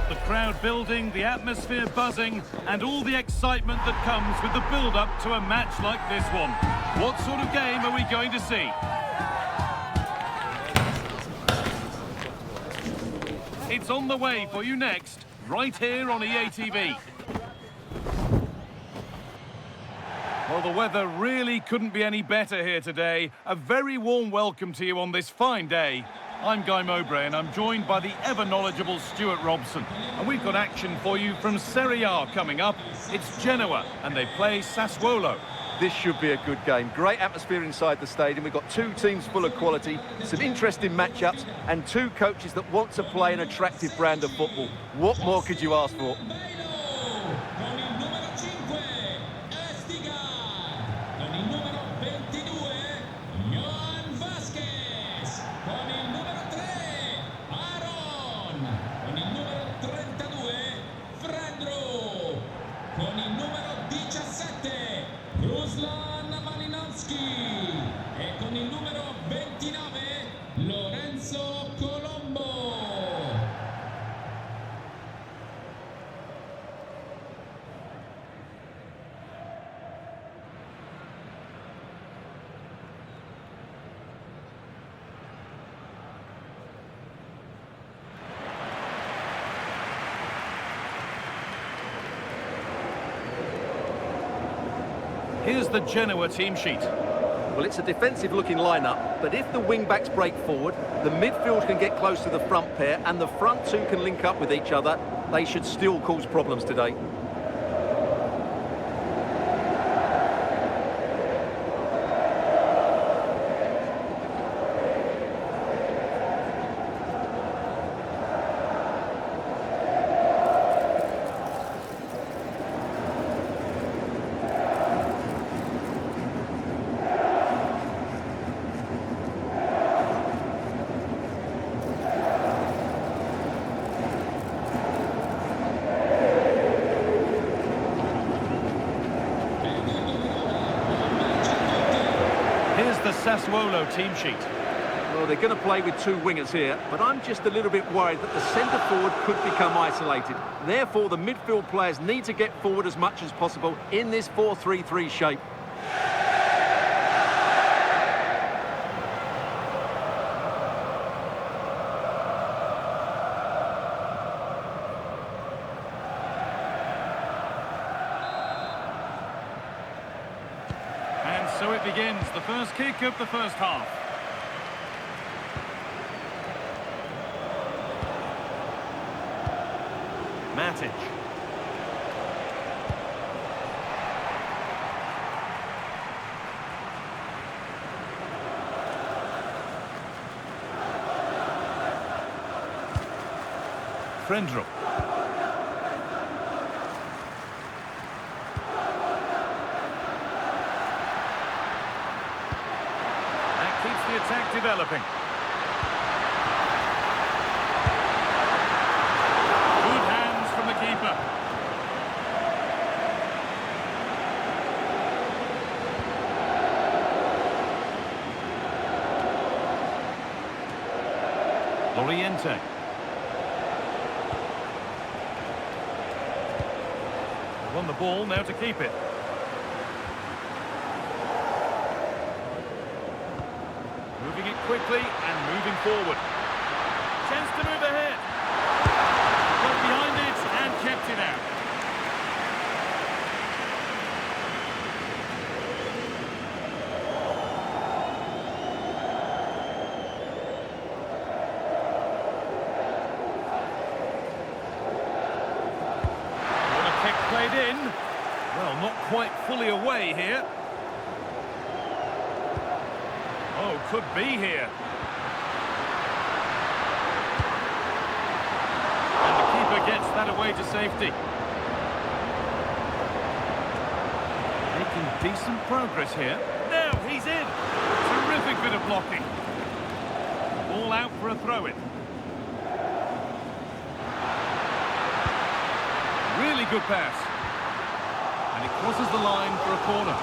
The crowd building, the atmosphere buzzing, and all the excitement that comes with the build-up to a match like this one. What sort of game are we going to see? It's on the way for you next, right here on EA TV. Well, the weather really couldn't be any better here today. A very warm welcome to you on this fine day. I'm Guy Mowbray and I'm joined by the ever-knowledgeable Stuart Robson. And we've got action for you from Serie A coming up. It's Genoa and they play Sassuolo. This should be a good game. Great atmosphere inside the stadium. We've got two teams full of quality, some interesting matchups, and two coaches that want to play an attractive brand of football. What more could you ask for? Here's the Genoa team sheet. Well, it's a defensive-looking lineup, but if the wing-backs break forward, the midfield can get close to the front pair, and the front two can link up with each other, they should still cause problems today. The Sassuolo team sheet. Well, they're going to play with two wingers here, but I'm just a little bit worried that the centre forward could become isolated. Therefore, the midfield players need to get forward as much as possible in this 4-3-3 shape. So it begins, the first kick of the first half. Matic. Frendrup. The attack developing. Good hands from the keeper. Oriente. Won the ball, now to keep it. Moving it quickly and moving forward. Chance to move ahead. Got behind it and kept it out. What a kick played in. Well, not quite fully away here. Oh, could be here. And the keeper gets that away to safety. Making decent progress here. Now he's in. Terrific bit of blocking. Ball out for a throw-in. Really good pass. And it crosses the line for a corner.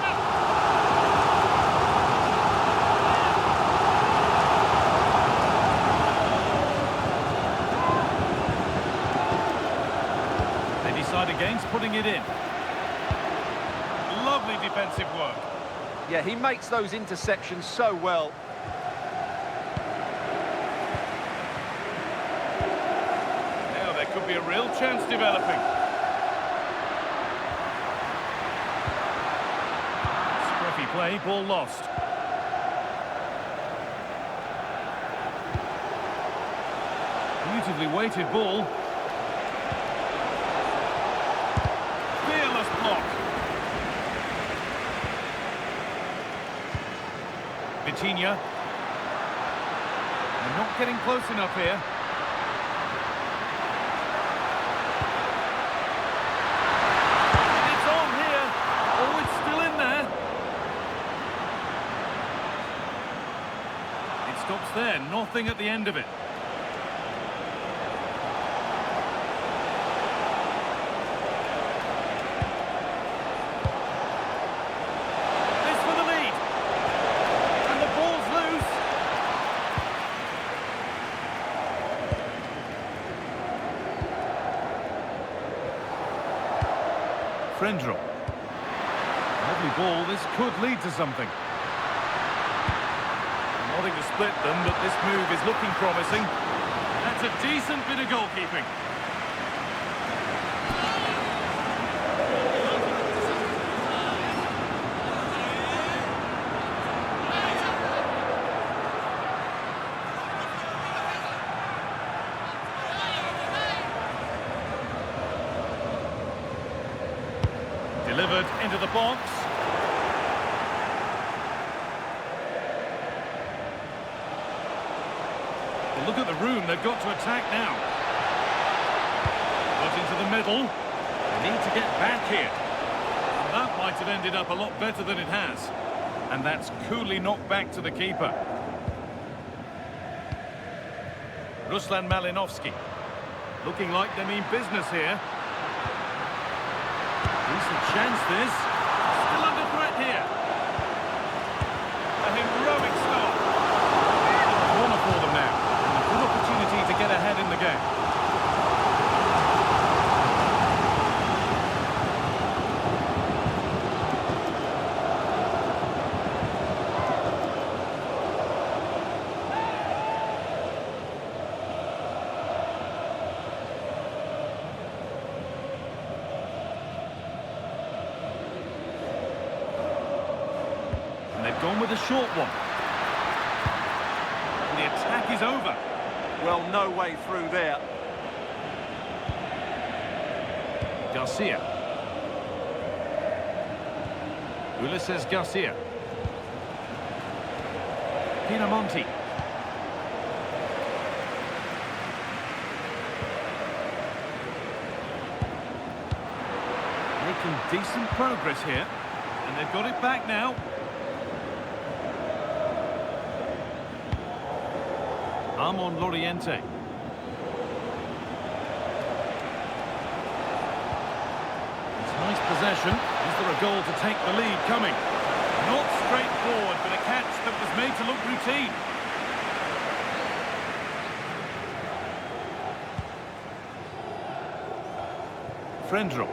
decide against putting it in. Lovely defensive work. Yeah, he makes those interceptions so well. Now there could be a real chance developing. Scruffy play, ball lost. Beautifully weighted ball. Fearless block. Vitinha. They're not getting close enough here. It's on here. Oh, it's still in there. It stops there. Nothing at the end of it. Frendro. Lovely ball, this could lead to something. Nothing to split them, but this move is looking promising. That's a decent bit of goalkeeping. Delivered into the box. Well, look at the room they've got to attack now. Got into the middle. They need to get back here. And that might have ended up a lot better than it has. And that's coolly knocked back to the keeper. Ruslan Malinovsky. Looking like they mean business here. Decent chance this. Still under threat here. A heroic start. Corner for them now. And a good opportunity to get ahead in the game. They've gone with a short one. And the attack is over. Well, no way through there. Garcia. Ulises Garcia. Pinamonti. Making decent progress here. And they've got it back now. Amon Loriente. It's nice possession. Is there a goal to take the lead coming? Not straightforward, but a catch that was made to look routine. Frendro.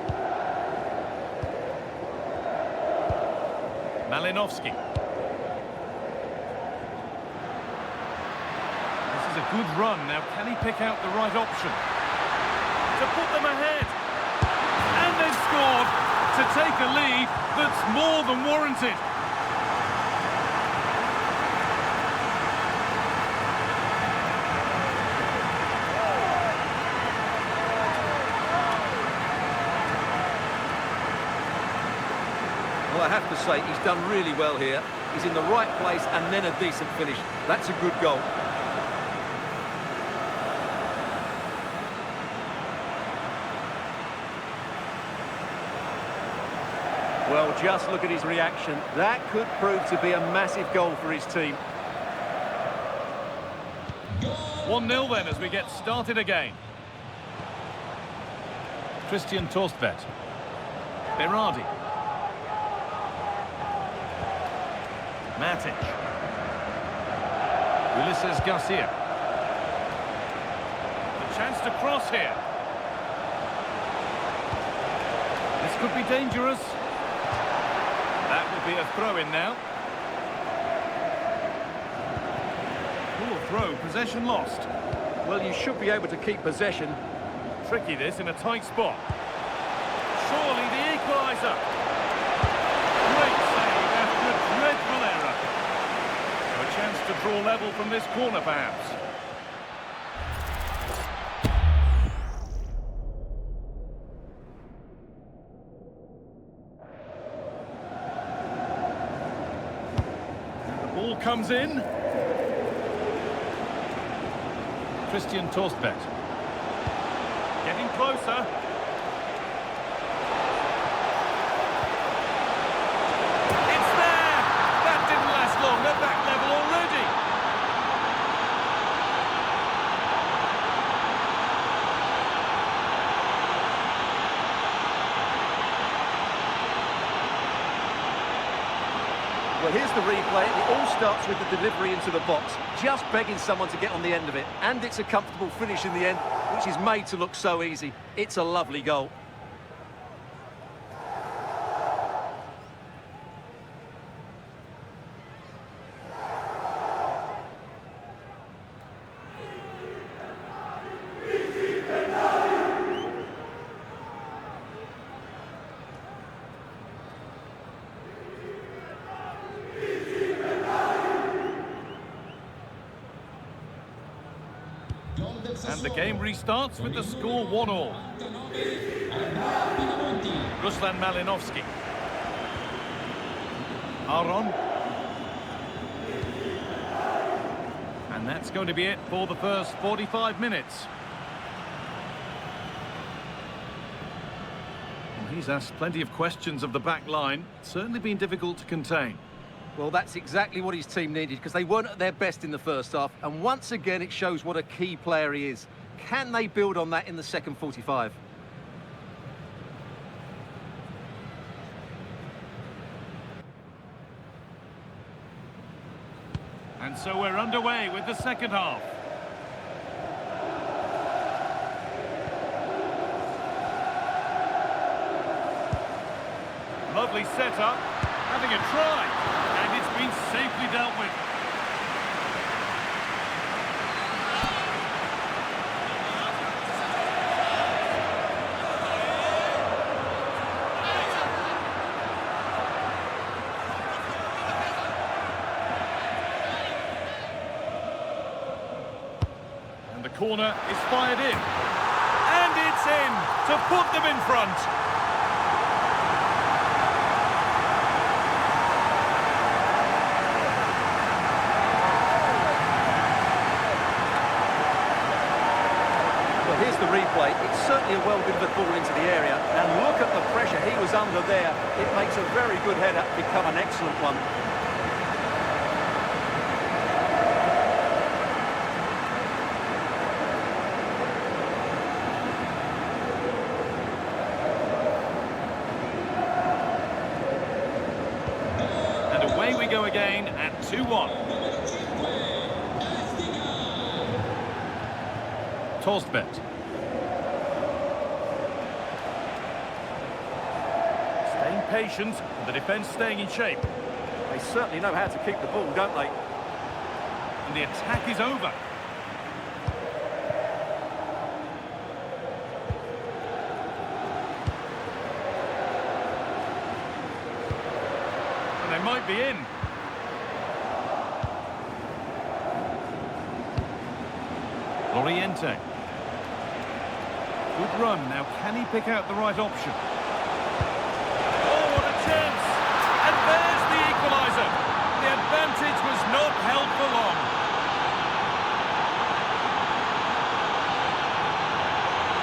Malinovsky. A good run. Now, can he pick out the right option? To put them ahead. And they've scored to take a lead that's more than warranted. Well, I have to say, he's done really well here. He's in the right place and then a decent finish. That's a good goal. Well, just look at his reaction. That could prove to be a massive goal for his team. 1-0 then as we get started again. Christian Torstvedt. Berardi. Matic. Ulises Garcia. A chance to cross here. could be dangerous. That will be a throw-in now. Poor throw, possession lost. Well, you should be able to keep possession. Tricky this in a tight spot. Surely the equaliser. Great save after a dreadful error. A chance to draw level from this corner, perhaps. The ball comes in. Christian Torstvedt. Getting closer. It's there! That didn't last long. They're back level already. Well, here's the replay. It all starts with the delivery into the box. Just begging someone to get on the end of it. And it's a comfortable finish in the end, which is made to look so easy. It's a lovely goal. And the game restarts with the score 1-1. Ruslan Malinovsky. Aron. And that's going to be it for the first 45 minutes. Well, he's asked plenty of questions of the back line. Certainly been difficult to contain. Well, that's exactly what his team needed, because they weren't at their best in the first half. And once again, it shows what a key player he is. Can they build on that in the second 45? And so we're underway with the second half. Lovely setup, having a try, and it's been safely dealt with. And the corner is fired in. And it's in to put them in front. Here's the replay. It's certainly a well-delivered ball into the area. And look at the pressure he was under there. It makes a very good header become an excellent one. And away we go again at 2-1. Torstvedt. Staying patient, and the defence staying in shape. They certainly know how to keep the ball, don't they? And the attack is over. And they might be in. Loriente. Good run. Now, can he pick out the right option? Oh, what a chance! And there's the equaliser. The advantage was not held for long.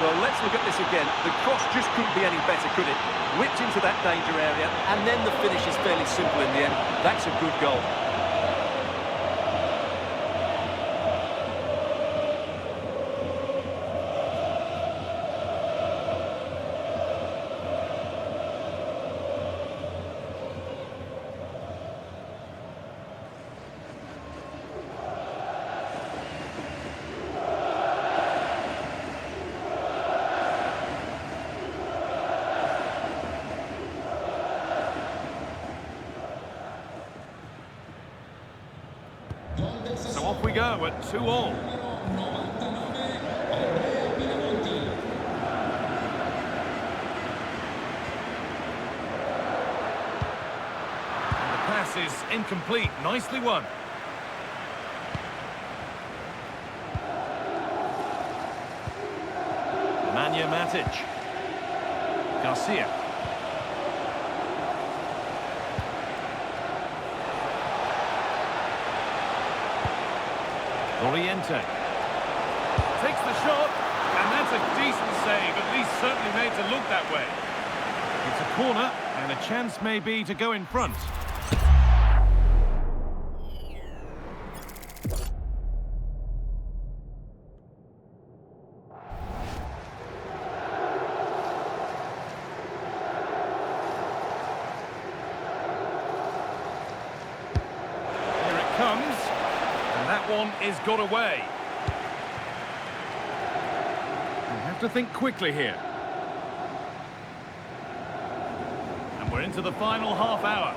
Well, let's look at this again. The cross just couldn't be any better, could it? Whipped into that danger area, and then the finish is fairly simple in the end. That's a good goal. go at 2-all. The pass is incomplete. Nicely won. Matic. Garcia. Oriente. Takes the shot, and that's a decent save, at least certainly made to look that way. It's a corner, and a chance may be to go in front. Comes, and that one is got away. We have to think quickly here. And we're into the final half hour.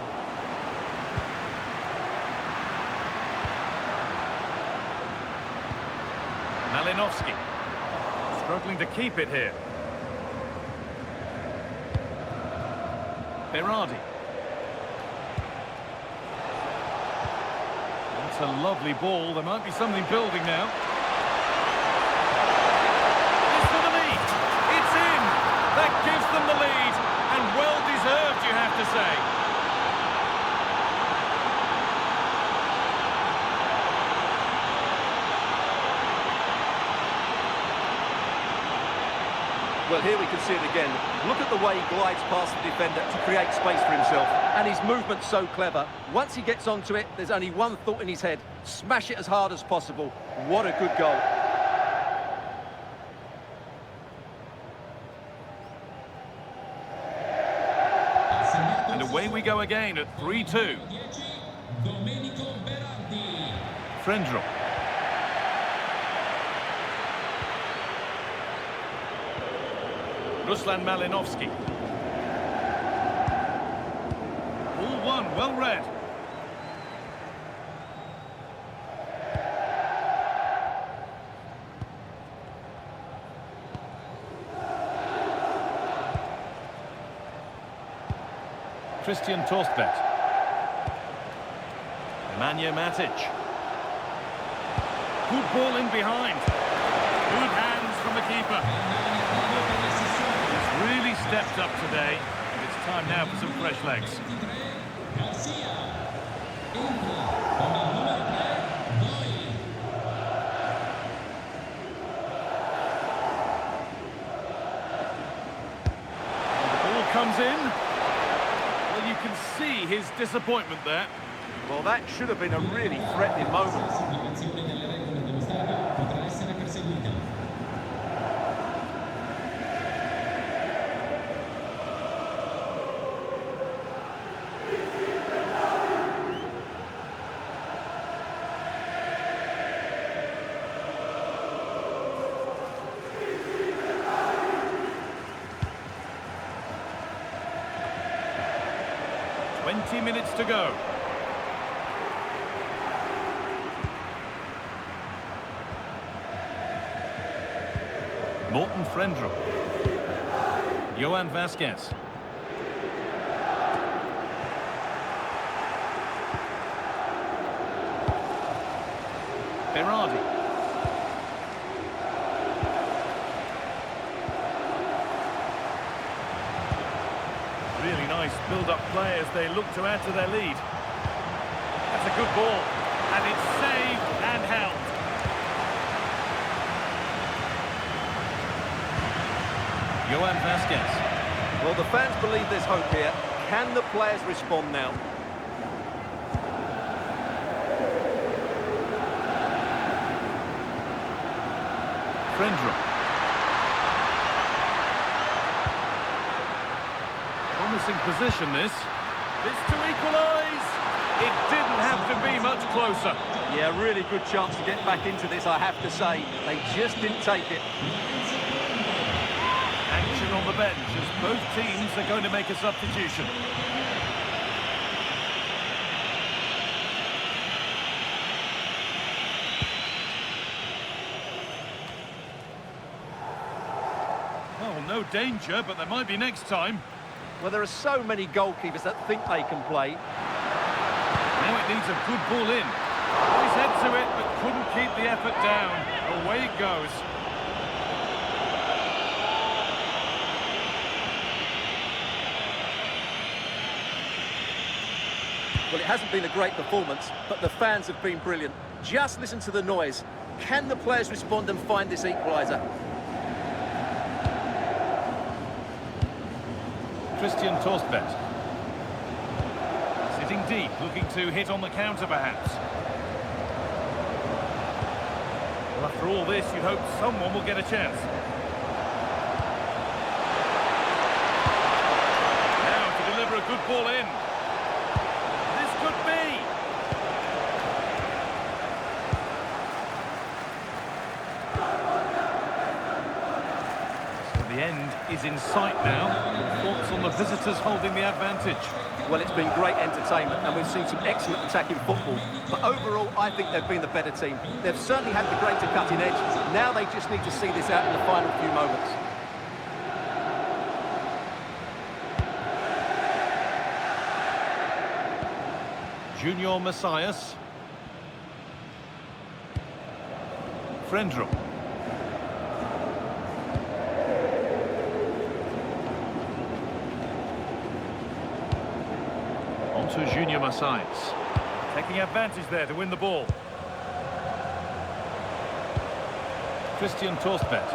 Malinovsky struggling to keep it here. Berardi. A lovely ball. There might be something building now. It's for the lead. It's in. That gives them the lead. And well deserved, you have to say. Well, here we can see it again. Look at the way he glides past the defender to create space for himself. And his movement's so clever. Once he gets onto it, there's only one thought in his head. Smash it as hard as possible. What a good goal. And away we go again at 3-2. Frendrup. Ruslan Malinovsky. Ball one, well read. Christian Torstvedt. Nemanja Matic. Good ball in behind. Good hands from the keeper. Really stepped up today, and it's time now for some fresh legs. The ball comes in. Well, you can see his disappointment there. Well, that should have been a really threatening moment. 20 minutes to go. Morten Frendrup. Johan Vasquez. Berardi. Really nice build-up play as they look to add to their lead. That's a good ball, and it's saved and held. Johan Vasquez. Well, the fans believe there's hope here. Can the players respond now? Frendrup. Promising position, this. It's to equalise. It didn't have to be much closer. Yeah, really good chance to get back into this, I have to say. They just didn't take it. Action on the bench as both teams are going to make a substitution. Oh, no danger, but there might be next time. Well, there are so many goalkeepers that think they can play. Now it needs a good ball in. He's head to it, but couldn't keep the effort down. Away it goes. Well, it hasn't been a great performance, but the fans have been brilliant. Just listen to the noise. Can the players respond and find this equaliser? Christian Torstvedt. Sitting deep, looking to hit on the counter perhaps. Well, after all this, you'd hope someone will get a chance. Now to deliver a good ball in. This could be. So the end is in sight now. Thoughts on the visitors holding the advantage? Well, it's been great entertainment and we've seen some excellent attacking football. But overall, I think they've been the better team. They've certainly had the greater cutting edge. Now they just need to see this out in the final few moments. Junior Messias. Frendrup. On to Junior Messias. Taking advantage there to win the ball. Christian Torstvedt.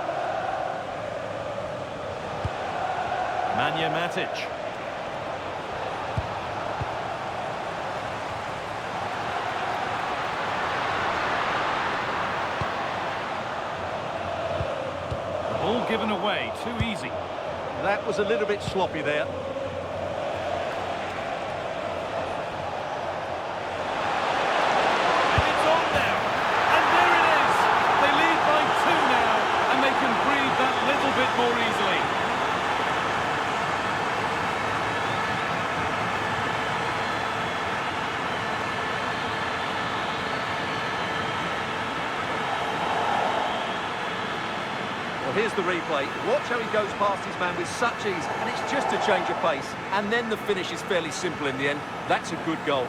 Manja Matic. All given away, too easy. That was a little bit sloppy there. And it's on now. And there it is. They lead by 2 now, and they can breathe that little bit more easily. Here's the replay. Watch how he goes past his man with such ease, and it's just a change of pace. And then the finish is fairly simple in the end. That's a good goal.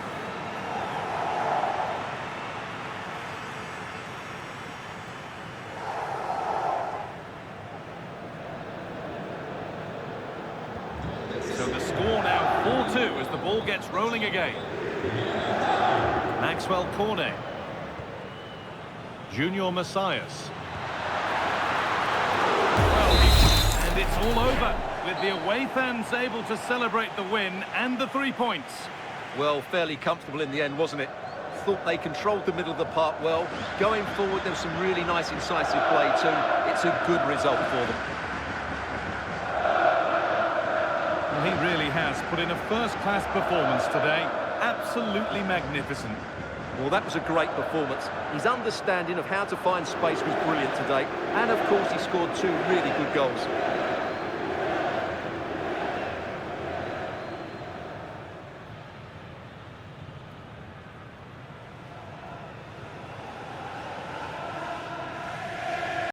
So the score now 4-2 as the ball gets rolling again. Maxwell Cornet. Junior Messias. And it's all over, with the away fans able to celebrate the win and the 3 points. Well, fairly comfortable in the end, wasn't it? Thought they controlled the middle of the park well. Going forward, there was some really nice incisive play too. It's a good result for them. Well, he really has put in a first-class performance today. Absolutely magnificent. Well, that was a great performance. His understanding of how to find space was brilliant today. And, of course, he scored 2 really good goals.